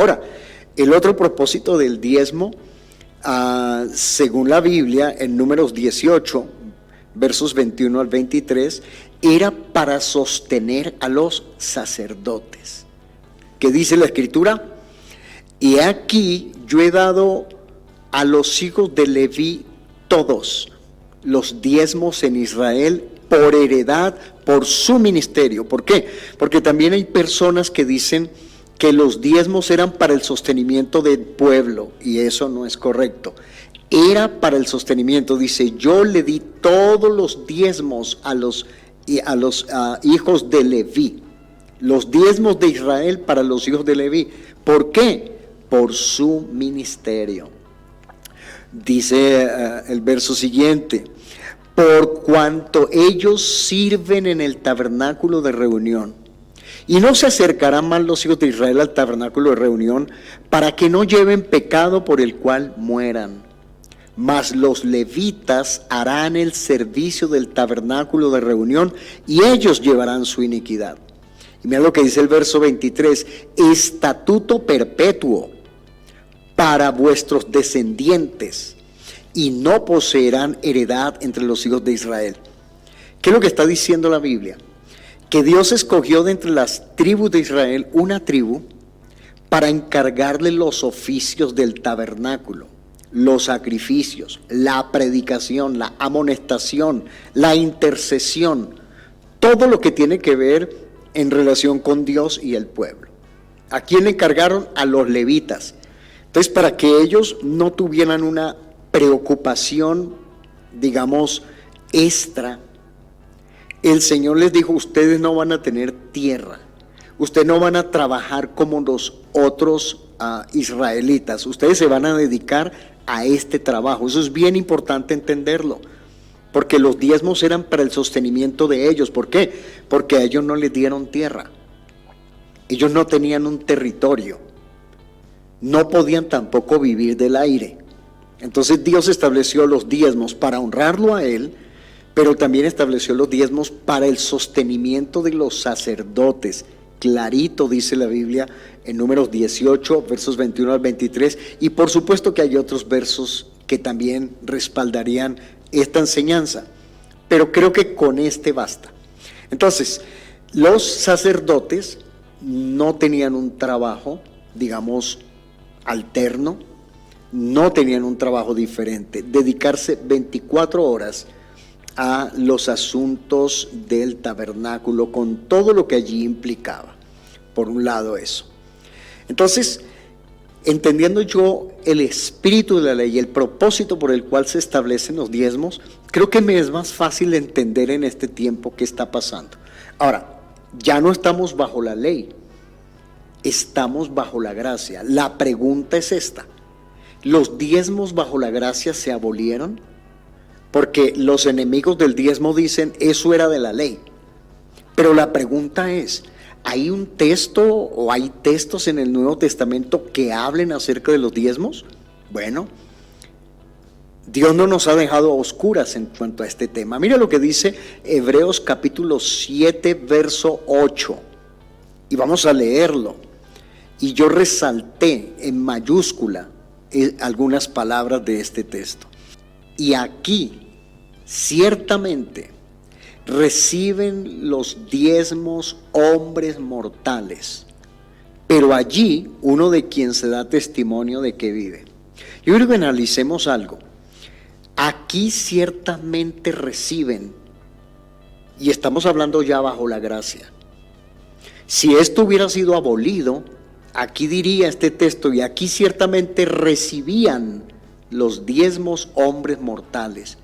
Ahora, el otro propósito del diezmo, según la Biblia, en Números 18, versos 21 al 23, era para sostener a los sacerdotes. ¿Qué dice la Escritura? Y aquí yo he dado a los hijos de Leví todos los diezmos en Israel por heredad, por su ministerio. ¿Por qué? Porque también hay personas que dicen que los diezmos eran para el sostenimiento del pueblo, y eso no es correcto. Era para el sostenimiento. Dice, yo le di todos los diezmos a los hijos de Leví, los diezmos de Israel para los hijos de Leví. ¿Por qué? Por su ministerio. Dice el verso siguiente, por cuanto ellos sirven en el tabernáculo de reunión, y no se acercarán más los hijos de Israel al tabernáculo de reunión, para que no lleven pecado por el cual mueran. Mas los levitas harán el servicio del tabernáculo de reunión, y ellos llevarán su iniquidad. Y mira lo que dice el verso 23, estatuto perpetuo para vuestros descendientes, y no poseerán heredad entre los hijos de Israel. ¿Qué es lo que está diciendo la Biblia? Que Dios escogió de entre las tribus de Israel una tribu para encargarle los oficios del tabernáculo, los sacrificios, la predicación, la amonestación, la intercesión, todo lo que tiene que ver en relación con Dios y el pueblo. ¿A quién le encargaron? A los levitas. Entonces, para que ellos no tuvieran una preocupación, digamos, extra, el Señor les dijo, ustedes no van a tener tierra, ustedes no van a trabajar como los otros israelitas, ustedes se van a dedicar a este trabajo. Eso es bien importante entenderlo, porque los diezmos eran para el sostenimiento de ellos. ¿Por qué? Porque a ellos no les dieron tierra, ellos no tenían un territorio, no podían tampoco vivir del aire. Entonces Dios estableció los diezmos para honrarlo a Él, pero también estableció los diezmos para el sostenimiento de los sacerdotes. Clarito dice la Biblia en Números 18, versos 21 al 23, y por supuesto que hay otros versos que también respaldarían esta enseñanza, pero creo que con este basta. Entonces, los sacerdotes no tenían un trabajo, digamos, alterno, no tenían un trabajo diferente, dedicarse 24 horas a los asuntos del tabernáculo con todo lo que allí implicaba. Por un lado eso. Entonces, entendiendo yo el espíritu de la ley y el propósito por el cual se establecen los diezmos, creo que me es más fácil entender en este tiempo qué está pasando. Ahora, ya no estamos bajo la ley, estamos bajo la gracia. La pregunta es esta: ¿los diezmos bajo la gracia se abolieron? Porque los enemigos del diezmo dicen, eso era de la ley. Pero la pregunta es, ¿hay un texto o hay textos en el Nuevo Testamento que hablen acerca de los diezmos? Bueno, Dios no nos ha dejado a oscuras en cuanto a este tema. Mira lo que dice Hebreos capítulo 7, verso 8. Y vamos a leerlo. Y yo resalté en mayúscula algunas palabras de este texto. Y aquí, ciertamente, reciben los diezmos hombres mortales, pero allí uno de quien se da testimonio de que vive. Yo creo que analicemos algo. Aquí ciertamente reciben, y estamos hablando ya bajo la gracia. Si esto hubiera sido abolido, aquí diría este texto, y aquí ciertamente recibían los diezmos hombres mortales.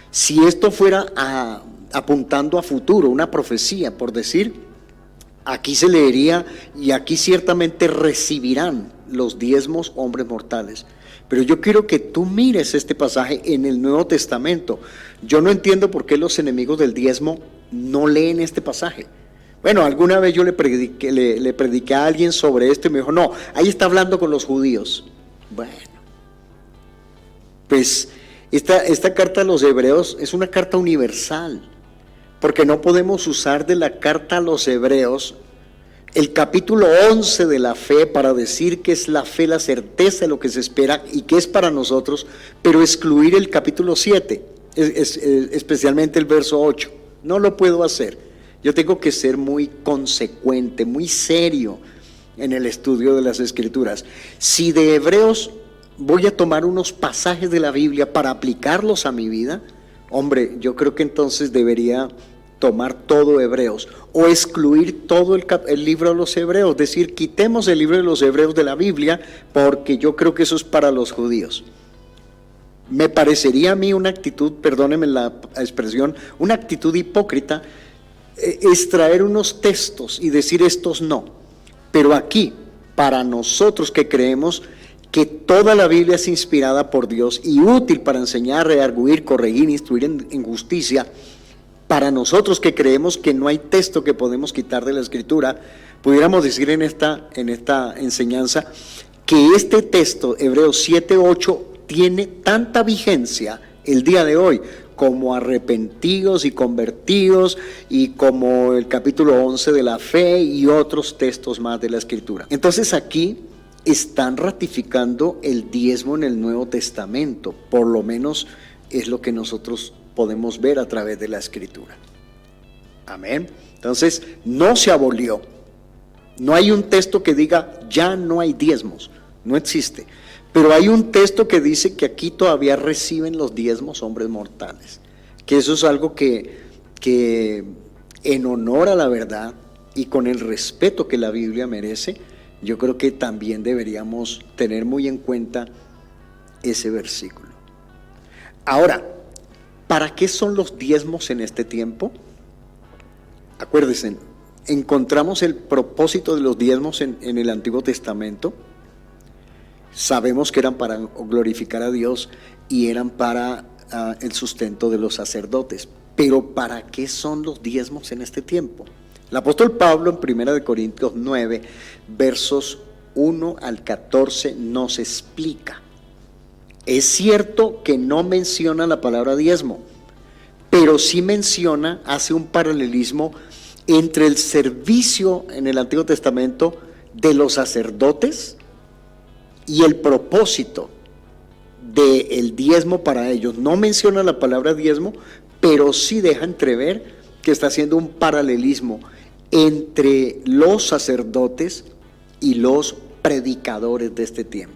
Si esto fuera apuntando a futuro, una profecía, por decir, aquí se leería, y aquí ciertamente recibirán los diezmos hombres mortales. Pero yo quiero que tú mires este pasaje en el Nuevo Testamento. Yo no entiendo por qué los enemigos del diezmo no leen este pasaje. Bueno, alguna vez yo le prediqué a alguien sobre esto y me dijo, no, ahí está hablando con los judíos. Bueno, pues esta carta a los hebreos es una carta universal, porque no podemos usar de la carta a los hebreos el capítulo 11 de la fe para decir que es la fe, la certeza de lo que se espera y que es para nosotros, pero excluir el capítulo 7, especialmente el verso 8. No lo puedo hacer. Yo tengo que ser muy consecuente, muy serio en el estudio de las Escrituras. Si de Hebreos voy a tomar unos pasajes de la Biblia para aplicarlos a mi vida, hombre, yo creo que entonces debería tomar todo Hebreos o excluir todo el libro de los Hebreos, decir, quitemos el libro de los Hebreos de la Biblia porque yo creo que eso es para los judíos. Me parecería a mí una actitud, perdónenme la expresión, una actitud hipócrita, extraer unos textos y decir estos no. Pero aquí, para nosotros que creemos que toda la Biblia es inspirada por Dios y útil para enseñar, redarguir, corregir, instruir en justicia, para nosotros que creemos que no hay texto que podemos quitar de la Escritura, pudiéramos decir en esta enseñanza que este texto, Hebreos 7:8, tiene tanta vigencia el día de hoy como arrepentidos y convertidos, y como el capítulo 11 de la fe y otros textos más de la Escritura. Entonces aquí están ratificando el diezmo en el Nuevo Testamento, por lo menos es lo que nosotros podemos ver a través de la Escritura. Amén. Entonces no se abolió. No hay un texto que diga ya no hay diezmos, no existe. Pero hay un texto que dice que aquí todavía reciben los diezmos hombres mortales, que eso es algo que en honor a la verdad y con el respeto que la Biblia merece, yo creo que también deberíamos tener muy en cuenta ese versículo. Ahora, ¿para qué son los diezmos en este tiempo? Acuérdense, encontramos el propósito de los diezmos en el Antiguo Testamento. Sabemos que eran para glorificar a Dios y eran para el sustento de los sacerdotes. Pero ¿para qué son los diezmos en este tiempo? El apóstol Pablo en 1 Corintios 9, versos 1 al 14 nos explica. Es cierto que no menciona la palabra diezmo, pero sí menciona, hace un paralelismo entre el servicio en el Antiguo Testamento de los sacerdotes y el propósito del diezmo para ellos. No menciona la palabra diezmo, pero sí deja entrever que está haciendo un paralelismo entre los sacerdotes y los predicadores de este tiempo.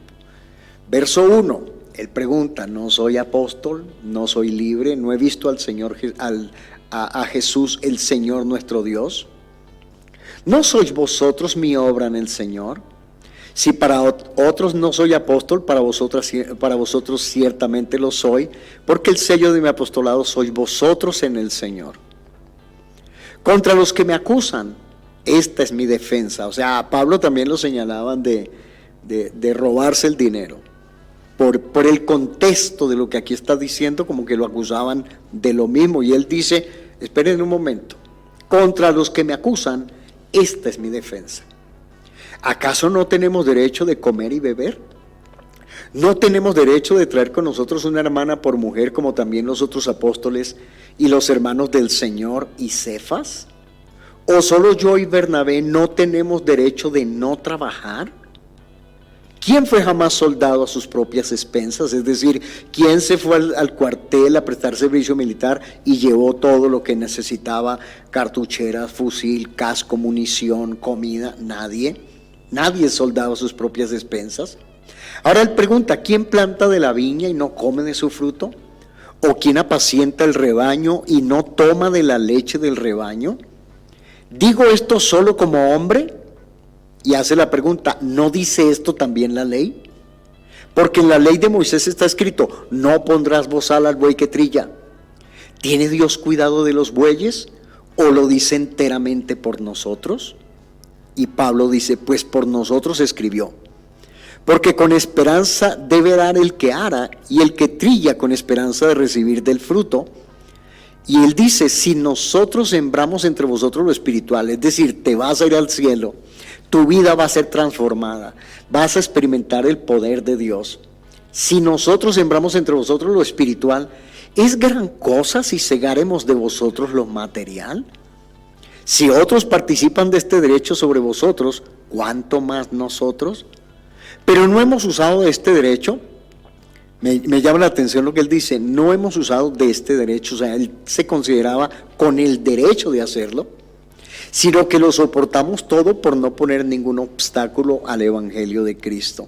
Verso 1, él pregunta, no soy apóstol, no soy libre, no he visto al Señor, a Jesús el Señor nuestro Dios. ¿No sois vosotros mi obra en el Señor? Si para otros no soy apóstol, para vosotros ciertamente lo soy, porque el sello de mi apostolado sois vosotros en el Señor. Contra los que me acusan, esta es mi defensa. O sea, a Pablo también lo señalaban de robarse el dinero. Por el contexto de lo que aquí está diciendo, como que lo acusaban de lo mismo. Y él dice, esperen un momento, contra los que me acusan, esta es mi defensa. ¿Acaso no tenemos derecho de comer y beber? ¿No tenemos derecho de traer con nosotros una hermana por mujer, como también los otros apóstoles y los hermanos del Señor y Cefas? ¿O solo yo y Bernabé no tenemos derecho de no trabajar? ¿Quién fue jamás soldado a sus propias expensas? Es decir, ¿quién se fue al cuartel a prestar servicio militar y llevó todo lo que necesitaba? Cartucheras, fusil, casco, munición, comida. Nadie. Nadie es soldado a sus propias expensas. Ahora él pregunta, ¿quién planta de la viña y no come de su fruto? ¿O quién apacienta el rebaño y no toma de la leche del rebaño? ¿Digo esto solo como hombre? Y hace la pregunta, ¿no dice esto también la ley? Porque en la ley de Moisés está escrito, no pondrás bozal al buey que trilla. ¿Tiene Dios cuidado de los bueyes? ¿O lo dice enteramente por nosotros? Y Pablo dice, pues por nosotros escribió. Porque con esperanza debe dar el que ara, y el que trilla con esperanza de recibir del fruto. Y él dice, si nosotros sembramos entre vosotros lo espiritual, es decir, te vas a ir al cielo, tu vida va a ser transformada, vas a experimentar el poder de Dios. Si nosotros sembramos entre vosotros lo espiritual, ¿es gran cosa si segaremos de vosotros lo material? Si otros participan de este derecho sobre vosotros, ¿cuánto más nosotros? Pero no hemos usado de este derecho. Me llama la atención lo que él dice, no hemos usado de este derecho, o sea, él se consideraba con el derecho de hacerlo, sino que lo soportamos todo por no poner ningún obstáculo al evangelio de Cristo.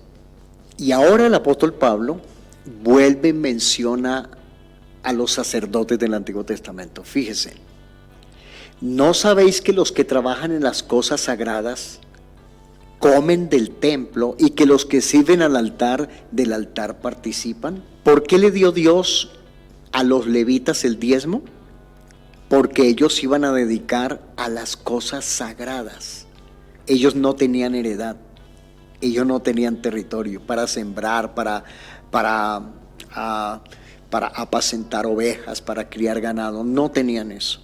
Y ahora el apóstol Pablo vuelve y menciona a los sacerdotes del Antiguo Testamento. Fíjese, ¿no sabéis que los que trabajan en las cosas sagradas comen del templo y que los que sirven al altar del altar participan? ¿Por qué le dio Dios a los levitas el diezmo? Porque ellos iban a dedicar a las cosas sagradas. Ellos no tenían heredad, ellos no tenían territorio para sembrar, para apacentar ovejas, para criar ganado, no tenían eso.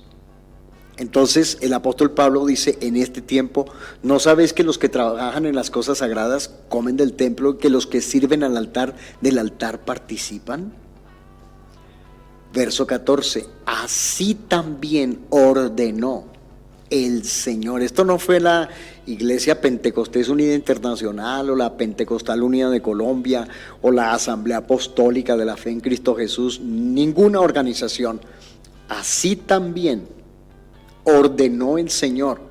Entonces el apóstol Pablo dice, en este tiempo, ¿no sabéis que los que trabajan en las cosas sagradas comen del templo, que los que sirven al altar del altar participan? Verso 14, así también ordenó el Señor. Esto no fue la Iglesia Pentecostés Unida Internacional o la Pentecostal Unida de Colombia o la Asamblea Apostólica de la Fe en Cristo Jesús, ninguna organización. Así también ordenó el Señor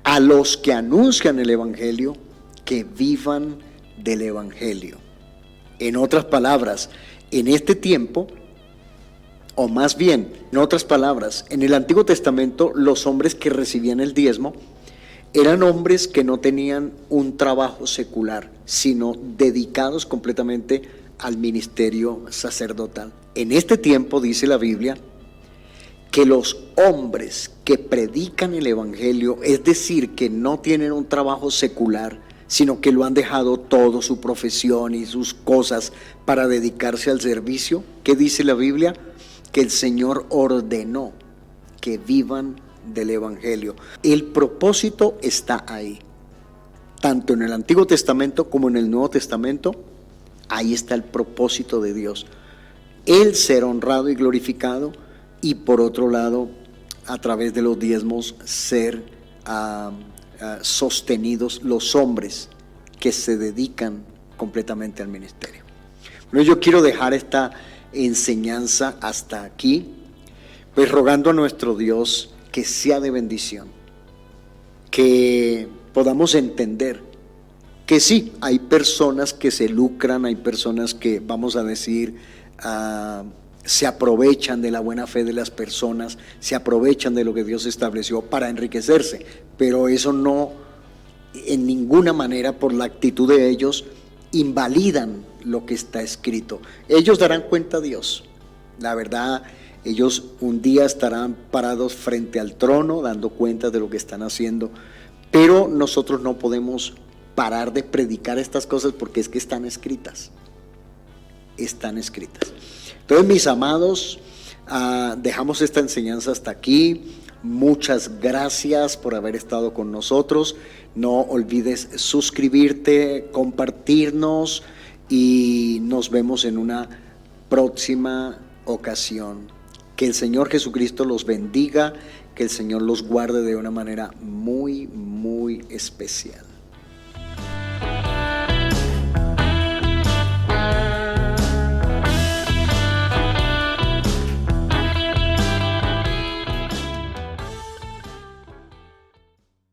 a los que anuncian el Evangelio que vivan del Evangelio. En otras palabras, en este tiempo, o más bien, en otras palabras, en el Antiguo Testamento los hombres que recibían el diezmo eran hombres que no tenían un trabajo secular, sino dedicados completamente al ministerio sacerdotal. En este tiempo, dice la Biblia, que los hombres que predican el Evangelio, es decir, que no tienen un trabajo secular, sino que lo han dejado todo, su profesión y sus cosas, para dedicarse al servicio, ¿qué dice la Biblia? Que el Señor ordenó que vivan del Evangelio. El propósito está ahí, tanto en el Antiguo Testamento como en el Nuevo Testamento. Ahí está el propósito de Dios, el ser honrado y glorificado, y por otro lado, a través de los diezmos, ser sostenidos los hombres que se dedican completamente al ministerio. Bueno, yo quiero dejar esta enseñanza hasta aquí, pues rogando a nuestro Dios que sea de bendición, que podamos entender que sí, hay personas que se lucran, hay personas que, vamos a decir, se aprovechan de la buena fe de las personas, se aprovechan de lo que Dios estableció para enriquecerse, pero eso no, en ninguna manera, por la actitud de ellos, invalidan lo que está escrito. Ellos darán cuenta a Dios. La verdad, ellos un día estarán parados frente al trono dando cuenta de lo que están haciendo, pero nosotros no podemos parar de predicar estas cosas porque es que están escritas. Están escritas. Entonces, mis amados, dejamos esta enseñanza hasta aquí. Muchas gracias por haber estado con nosotros. No olvides suscribirte, compartirnos y nos vemos en una próxima ocasión. Que el Señor Jesucristo los bendiga, que el Señor los guarde de una manera muy, muy especial.